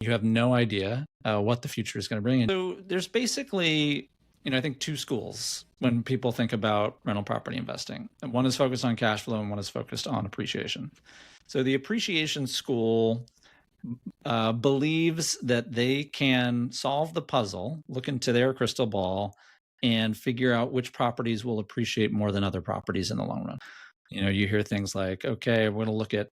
You have no idea what the future is going to bring. And so there's basically, I think two schools when people think about rental property investing. And one is focused on cash flow and one is focused on appreciation. So the appreciation school believes that they can solve the puzzle, look into their crystal ball, and figure out which properties will appreciate more than other properties in the long run. You hear things like, okay, we're going to look at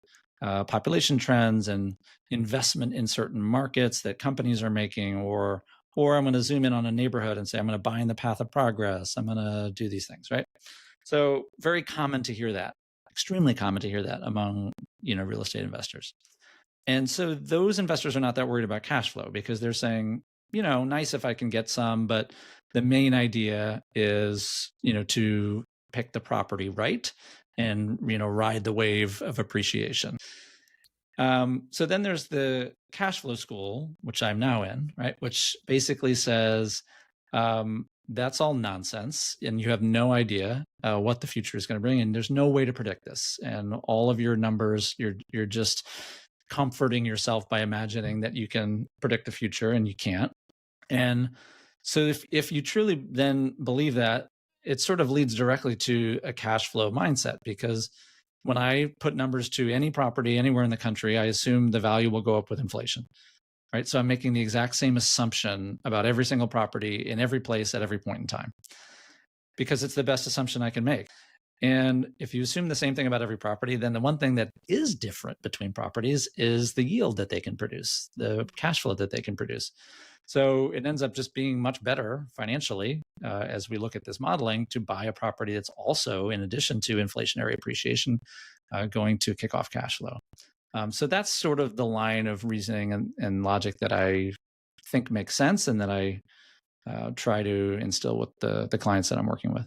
population trends and investment in certain markets that companies are making, or I'm going to zoom in on a neighborhood and say, I'm going to buy in the path of progress. I'm going to do these things, right? So very common to hear that, extremely common to hear that among, real estate investors. And so those investors are not that worried about cash flow because they're saying, nice if I can get some, but the main idea is, to pick the property right and, ride the wave of appreciation. So then there's the cash flow school, which I'm now in, right? Which basically says, that's all nonsense and you have no idea what the future is going to bring. And there's no way to predict this. And all of your numbers, you're just comforting yourself by imagining that you can predict the future and you can't. And so if you truly then believe that, it sort of leads directly to a cash flow mindset, because when I put numbers to any property anywhere in the country, I assume the value will go up with inflation, right? So I'm making the exact same assumption about every single property in every place at every point in time, because it's the best assumption I can make. And if you assume the same thing about every property, then the one thing that is different between properties is the yield that they can produce, the cash flow that they can produce. So it ends up just being much better financially as we look at this modeling to buy a property that's also, in addition to inflationary appreciation, going to kick off cash flow. So that's sort of the line of reasoning and logic that I think makes sense and that I try to instill with the clients that I'm working with.